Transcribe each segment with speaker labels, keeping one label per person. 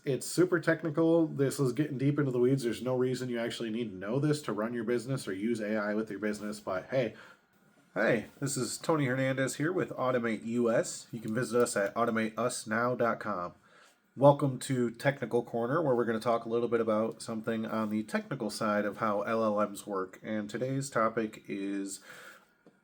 Speaker 1: It's super technical. This is getting deep into the weeds. There's no reason you actually need to know this to run your business or use AI with your business. But hey, this is Tony Hernandez here with Automate US. You can visit us at automateusnow.com. Welcome to Technical Corner, where we're going to talk a little bit about something on the technical side of how LLMs work. And today's topic is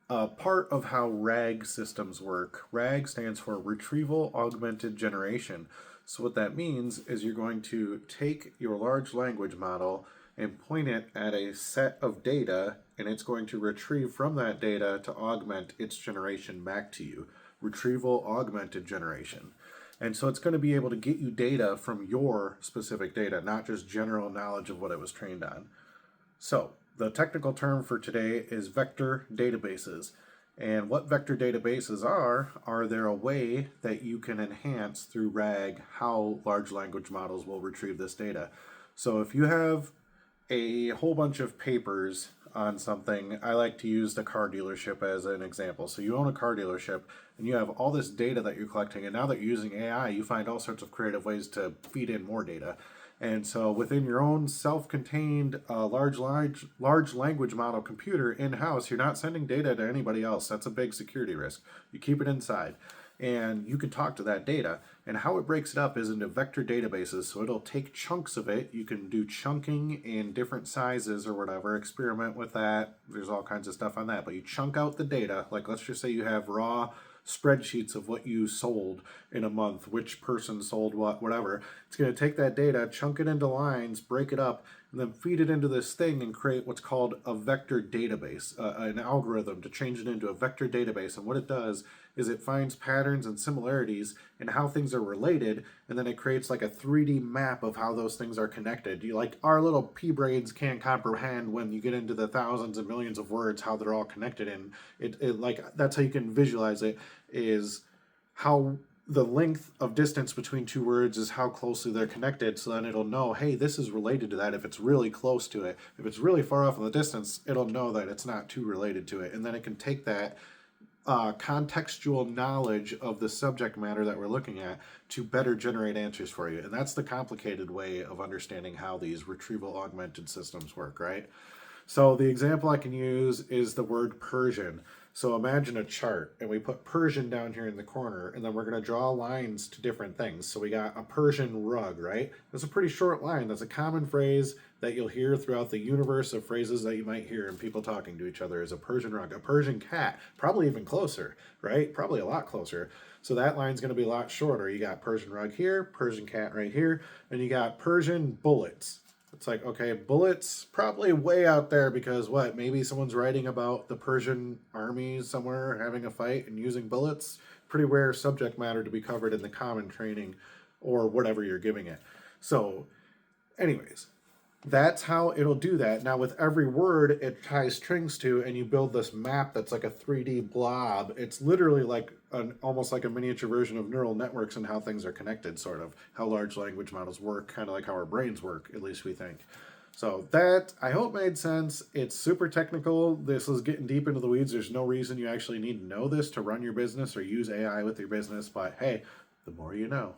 Speaker 1: part of how RAG systems work. RAG stands for Retrieval Augmented Generation. So what that means is you're going to take your large language model and point it at a set of data, and it's going to retrieve from that data to augment its generation back to you. Retrieval Augmented Generation. And so it's going to be able to get you data from your specific data, not just general knowledge of what it was trained on. So the technical term for today is vector databases. And what vector databases are there a way that you can enhance through RAG how large language models will retrieve this data? So if you have a whole bunch of papers on something, I like to use the car dealership as an example. So you own a car dealership and you have all this data that you're collecting, and now that you're using AI, you find all sorts of creative ways to feed in more data. And so within your own self-contained large language model computer in-house, you're not sending data to anybody else. That's a big security risk. You keep it inside. And you can talk to that data. And how it breaks it up is into vector databases. So it'll take chunks of it. You can do chunking in different sizes or whatever. Experiment with that. There's all kinds of stuff on that. But you chunk out the data. Like, let's just say you have raw spreadsheets of what you sold in a month, which person sold what, whatever. It's going to take that data, chunk it into lines, break it up, and then feed it into this thing and create what's called a vector database, an algorithm to change it into a vector database. And what it does is it finds patterns and similarities in how things are related, and then it creates like a 3D map of how those things are connected. Like our little pea brains can't comprehend when you get into the thousands and millions of words how they're all connected, and it like that's how you can visualize it, is how the length of distance between two words is how closely they're connected. So then it'll know, hey, this is related to that if it's really close to it. If it's really far off in the distance, it'll know that it's not too related to it. And then it can take that contextual knowledge of the subject matter that we're looking at to better generate answers for you. And that's the complicated way of understanding how these retrieval augmented systems work, right? So the example I can use is the word Persian. So imagine a chart, and we put Persian down here in the corner, and then we're going to draw lines to different things. So we got a Persian rug, right? That's a pretty short line. That's a common phrase that you'll hear throughout the universe of phrases that you might hear in people talking to each other, is a Persian rug. A Persian cat, probably even closer, right? Probably a lot closer. So that line's going to be a lot shorter. You got Persian rug here, Persian cat right here, and you got Persian bullets. It's like, okay, bullets probably way out there, because what, maybe someone's writing about the Persian army somewhere having a fight and using bullets. Pretty rare subject matter to be covered in the common training or whatever you're giving it. So anyways, that's how it'll do that. Now with every word it ties strings to, and you build this map that's like a 3D blob. It's literally like almost like a miniature version of neural networks and how things are connected, sort of how large language models work, kind of like how our brains work, at least we think. So that, I hope, made sense. It's super technical. This is getting deep into the weeds. There's no reason you actually need to know this to run your business or use AI with your business, but hey, the more you know.